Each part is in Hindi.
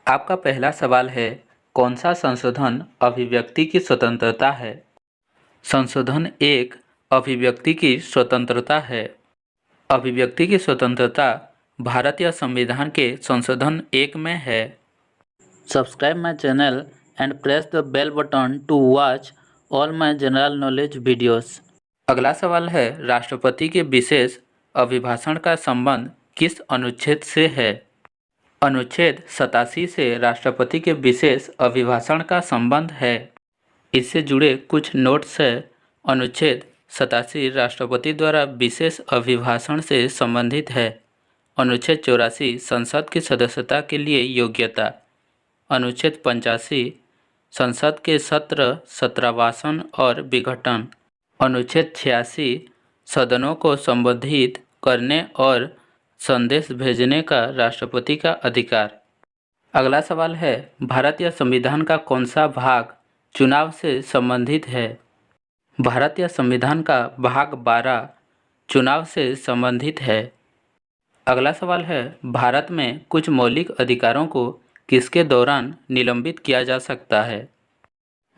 आपका पहला सवाल है, कौन सा संशोधन अभिव्यक्ति की स्वतंत्रता है? संशोधन 1 अभिव्यक्ति की स्वतंत्रता है। अभिव्यक्ति की स्वतंत्रता भारतीय संविधान के संशोधन 1 में है। Subscribe my channel and press the bell button to watch all my general knowledge videos. अगला सवाल है, राष्ट्रपति के विशेष अभिभाषण का संबंध किस अनुच्छेद से है? अनुच्छेद 87 से राष्ट्रपति के विशेष अभिभाषण का संबंध है। इससे जुड़े कुछ नोट्स है। अनुच्छेद 87 राष्ट्रपति द्वारा विशेष अभिभाषण से संबंधित है। अनुच्छेद 84 संसद की सदस्यता के लिए योग्यता। अनुच्छेद 85 संसद के सत्र, सत्रावासन और विघटन। अनुच्छेद 86 सदनों को संबोधित करने और संदेश भेजने का राष्ट्रपति का अधिकार। अगला सवाल है, भारतीय संविधान का कौन सा भाग चुनाव से संबंधित है? भारतीय संविधान का भाग 12 चुनाव से संबंधित है। अगला सवाल है, भारत में कुछ मौलिक अधिकारों को किसके दौरान निलंबित किया जा सकता है?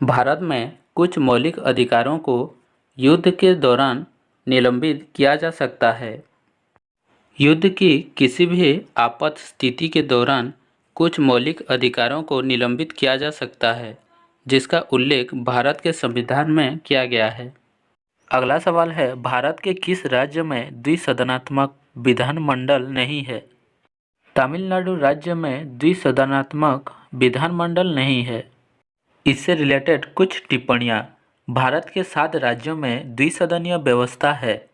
भारत में कुछ मौलिक अधिकारों को युद्ध के दौरान निलंबित किया जा सकता है। युद्ध की किसी भी आपात स्थिति के दौरान कुछ मौलिक अधिकारों को निलंबित किया जा सकता है, जिसका उल्लेख भारत के संविधान में किया गया है। अगला सवाल है, भारत के किस राज्य में द्विसदनात्मक विधानमंडल नहीं है? तमिलनाडु राज्य में द्विसदनात्मक विधानमंडल नहीं है। इससे रिलेटेड कुछ टिप्पणियाँ। भारत के 7 राज्यों में द्विसदनीय व्यवस्था है।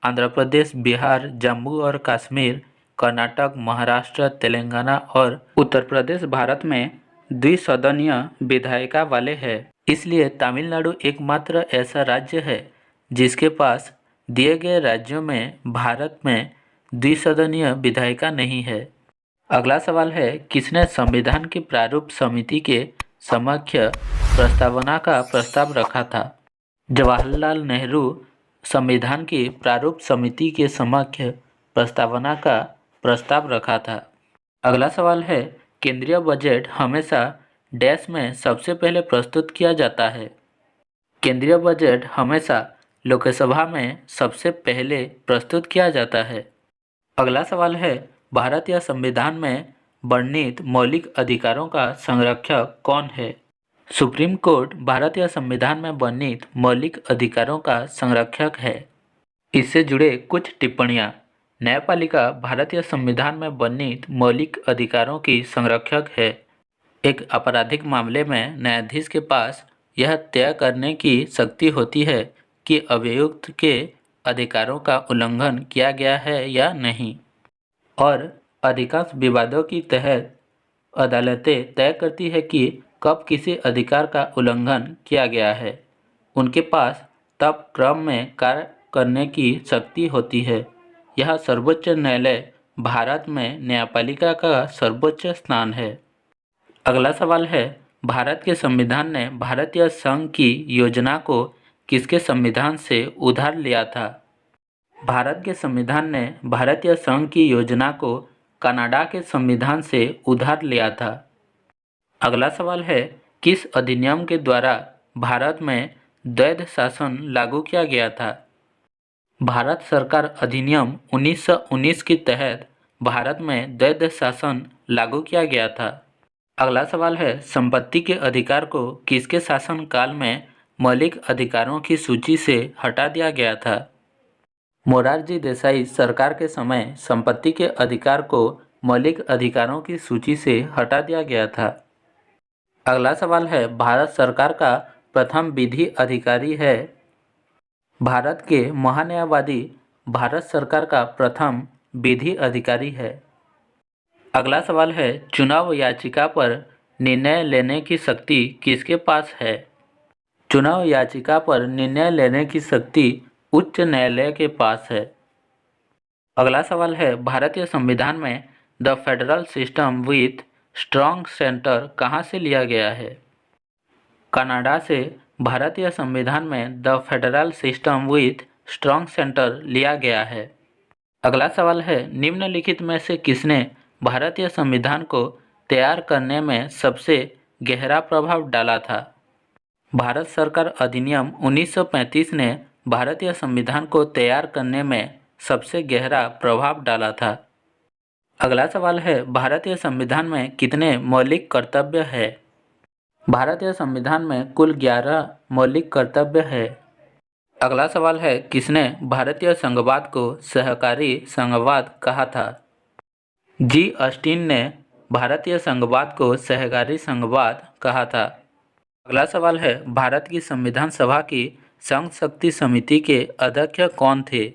आंध्र प्रदेश, बिहार, जम्मू और कश्मीर, कर्नाटक, महाराष्ट्र, तेलंगाना और उत्तर प्रदेश भारत में द्विसदनीय विधायिका वाले हैं। इसलिए तमिलनाडु एकमात्र ऐसा राज्य है जिसके पास दिए गए राज्यों में भारत में द्विसदनीय विधायिका नहीं है। अगला सवाल है, किसने संविधान की प्रारूप समिति के समक्ष प्रस्तावना का प्रस्ताव रखा था? जवाहरलाल नेहरू संविधान की प्रारूप समिति के समक्ष प्रस्तावना का प्रस्ताव रखा था। अगला सवाल है, केंद्रीय बजट हमेशा डैश में सबसे पहले प्रस्तुत किया जाता है? केंद्रीय बजट हमेशा लोकसभा में सबसे पहले प्रस्तुत किया जाता है। अगला सवाल है, भारतीय संविधान में वर्णित मौलिक अधिकारों का संरक्षक कौन है? सुप्रीम कोर्ट भारतीय संविधान में वर्णित मौलिक अधिकारों का संरक्षक है। इससे जुड़े कुछ टिप्पणियाँ। न्यायपालिका भारतीय संविधान में वर्णित मौलिक अधिकारों की संरक्षक है। एक आपराधिक मामले में न्यायाधीश के पास यह तय करने की शक्ति होती है कि अभियुक्त के अधिकारों का उल्लंघन किया गया है या नहीं, और अधिकांश विवादों की तहत अदालतें तय करती है कि कब किसी अधिकार का उल्लंघन किया गया है। उनके पास तब क्रम में कार्य करने की शक्ति होती है। यह सर्वोच्च न्यायालय भारत में न्यायपालिका का सर्वोच्च स्थान है। अगला सवाल है, भारत के संविधान ने भारतीय संघ की योजना को किसके संविधान से उधार लिया था? भारत के संविधान ने भारतीय संघ की योजना को कनाडा के संविधान से उधार लिया था। अगला सवाल है, किस अधिनियम के द्वारा भारत में द्वैध शासन लागू किया गया था? भारत सरकार अधिनियम 1919 के तहत भारत में द्वैध शासन लागू किया गया था। अगला सवाल है, संपत्ति के अधिकार को किसके शासन काल में मौलिक अधिकारों की सूची से हटा दिया गया था? मोरारजी देसाई सरकार के समय संपत्ति के अधिकार को मौलिक अधिकारों की सूची से हटा दिया गया था। अगला सवाल है, भारत सरकार का प्रथम विधि अधिकारी है? भारत के महान्यायवादी भारत सरकार का प्रथम विधि अधिकारी है। अगला सवाल है, चुनाव याचिका पर निर्णय लेने की शक्ति किसके पास है? चुनाव याचिका पर निर्णय लेने की शक्ति उच्च न्यायालय के पास है। अगला सवाल है, भारतीय संविधान में the federal system with strong centre कहाँ से लिया गया है? कनाडा से भारतीय संविधान में the federal system with strong centre लिया गया है। अगला सवाल है, निम्नलिखित में से किसने भारतीय संविधान को तैयार करने में सबसे गहरा प्रभाव डाला था? भारत सरकार अधिनियम 1935 ने भारतीय संविधान को तैयार करने में सबसे गहरा प्रभाव डाला था। अगला सवाल है, भारतीय संविधान में कितने मौलिक कर्तव्य है? भारतीय संविधान में कुल 11 मौलिक कर्तव्य है। अगला सवाल है, किसने भारतीय संघवाद को सहकारी संघवाद कहा था? जी ऑस्टिन ने भारतीय संघवाद को सहकारी संघवाद कहा था। अगला सवाल है, भारत की संविधान सभा की संघ शक्ति समिति के अध्यक्ष कौन थे?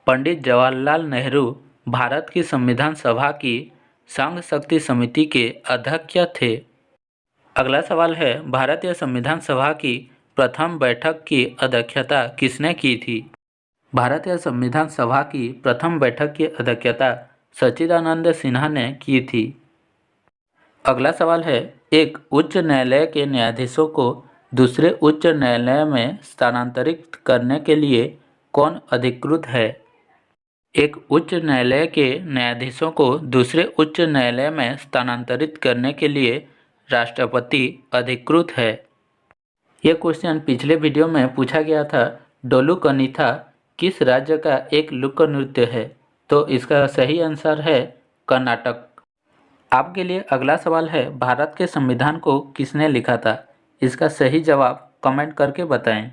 पंडित जवाहरलाल नेहरू भारत की संविधान सभा की संघ शक्ति समिति के अध्यक्ष थे। अगला सवाल है, भारतीय संविधान सभा की प्रथम बैठक की अध्यक्षता किसने की थी? भारतीय संविधान सभा की प्रथम बैठक की अध्यक्षता सच्चिदानंद सिन्हा ने की थी। अगला सवाल है, एक उच्च न्यायालय के न्यायाधीशों को दूसरे उच्च न्यायालय में स्थानांतरित करने के लिए कौन अधिकृत है? एक उच्च न्यायालय के न्यायाधीशों को दूसरे उच्च न्यायालय में स्थानांतरित करने के लिए राष्ट्रपति अधिकृत है। यह क्वेश्चन पिछले वीडियो में पूछा गया था। डोलू कनीथा किस राज्य का एक लोक नृत्य है? तो इसका सही आंसर है कर्नाटक। आपके लिए अगला सवाल है, भारत के संविधान को किसने लिखा था? इसका सही जवाब कमेंट करके बताएं।